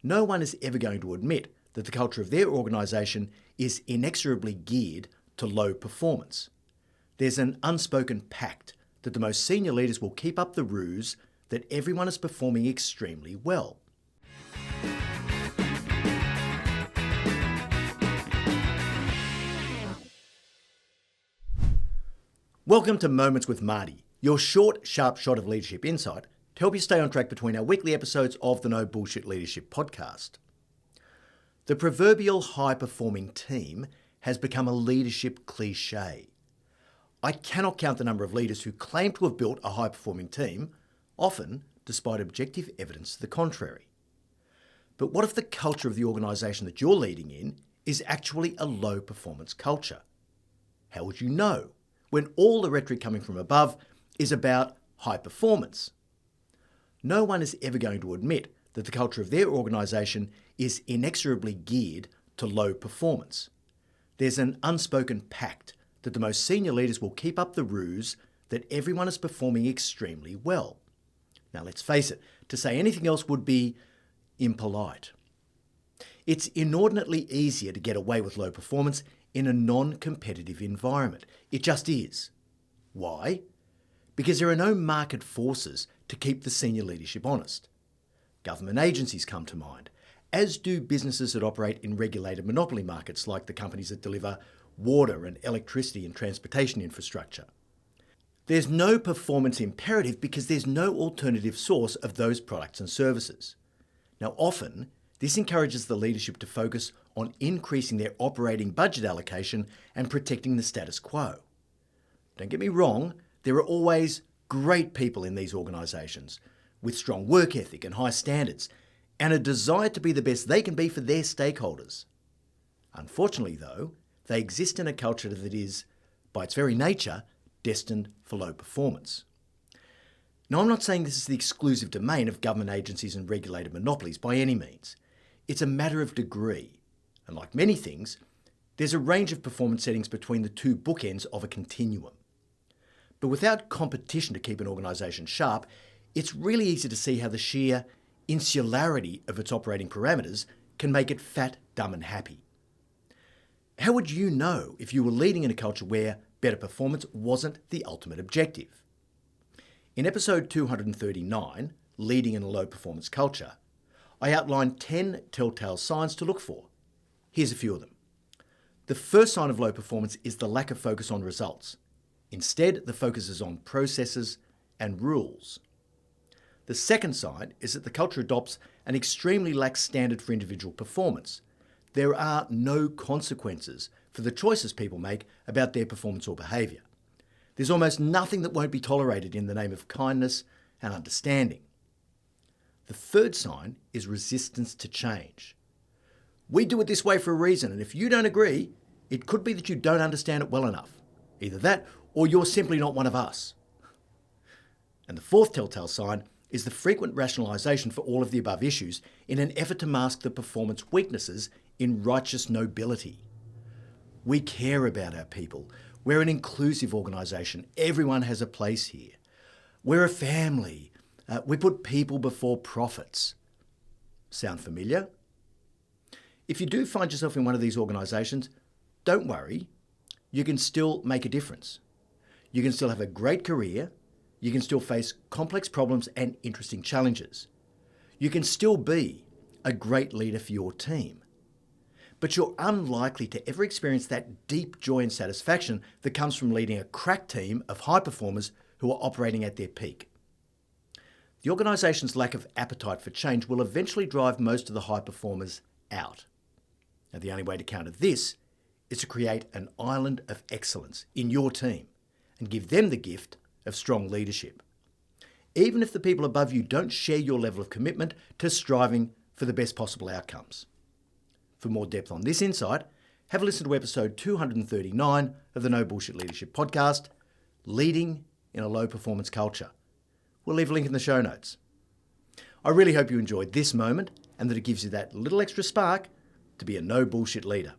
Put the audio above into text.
No one is ever going to admit that the culture of their organisation is inexorably geared to low performance. There's an unspoken pact that the most senior leaders will keep up the ruse that everyone is performing extremely well. Welcome to Moments with Marty, your short, sharp shot of leadership insight to help you stay on track between our weekly episodes of the No Bullshit Leadership podcast. The proverbial high-performing team has become a leadership cliche. I cannot count the number of leaders who claim to have built a high-performing team, often despite objective evidence to the contrary. But what if the culture of the organisation that you're leading in is actually a low-performance culture? How would you know when all the rhetoric coming from above is about high performance? No one is ever going to admit that the culture of their organisation is inexorably geared to low performance. There's an unspoken pact that the most senior leaders will keep up the ruse that everyone is performing extremely well. Now let's face it, to say anything else would be impolite. It's inordinately easier to get away with low performance in a non-competitive environment. It just is. Why? Because there are no market forces to keep the senior leadership honest. Government agencies come to mind, as do businesses that operate in regulated monopoly markets like the companies that deliver water and electricity and transportation infrastructure. There's no performance imperative because there's no alternative source of those products and services. Now often, this encourages the leadership to focus on increasing their operating budget allocation and protecting the status quo. Don't get me wrong, there are always great people in these organisations with strong work ethic and high standards and a desire to be the best they can be for their stakeholders. Unfortunately though, they exist in a culture that is, by its very nature, destined for low performance. Now I'm not saying this is the exclusive domain of government agencies and regulated monopolies by any means. It's a matter of degree, and like many things, there's a range of performance settings between the two bookends of a continuum. But without competition to keep an organisation sharp, it's really easy to see how the sheer insularity of its operating parameters can make it fat, dumb and happy. How would you know if you were leading in a culture where better performance wasn't the ultimate objective? In episode 239, Leading in a Low Performance Culture, I outlined 10 telltale signs to look for. Here's a few of them. The first sign of low performance is the lack of focus on results. Instead, the focus is on processes and rules. The second sign is that the culture adopts an extremely lax standard for individual performance. There are no consequences for the choices people make about their performance or behaviour. There's almost nothing that won't be tolerated in the name of kindness and understanding. The third sign is resistance to change. We do it this way for a reason, and if you don't agree, it could be that you don't understand it well enough. Either that, or you're simply not one of us. And the fourth telltale sign is the frequent rationalisation for all of the above issues in an effort to mask the performance weaknesses in righteous nobility. We care about our people. We're an inclusive organisation. Everyone has a place here. We're a family. We put people before profits. Sound familiar? If you do find yourself in one of these organisations, don't worry. You can still make a difference. You can still have a great career. You can still face complex problems and interesting challenges. You can still be a great leader for your team. But you're unlikely to ever experience that deep joy and satisfaction that comes from leading a crack team of high performers who are operating at their peak. The organisation's lack of appetite for change will eventually drive most of the high performers out. Now, the only way to counter this is to create an island of excellence in your team and give them the gift of strong leadership. Even if the people above you don't share your level of commitment to striving for the best possible outcomes. For more depth on this insight, have a listen to episode 239 of the No Bullshit Leadership podcast, Leading in a Low Performance Culture. We'll leave a link in the show notes. I really hope you enjoyed this moment and that it gives you that little extra spark to be a no bullshit leader.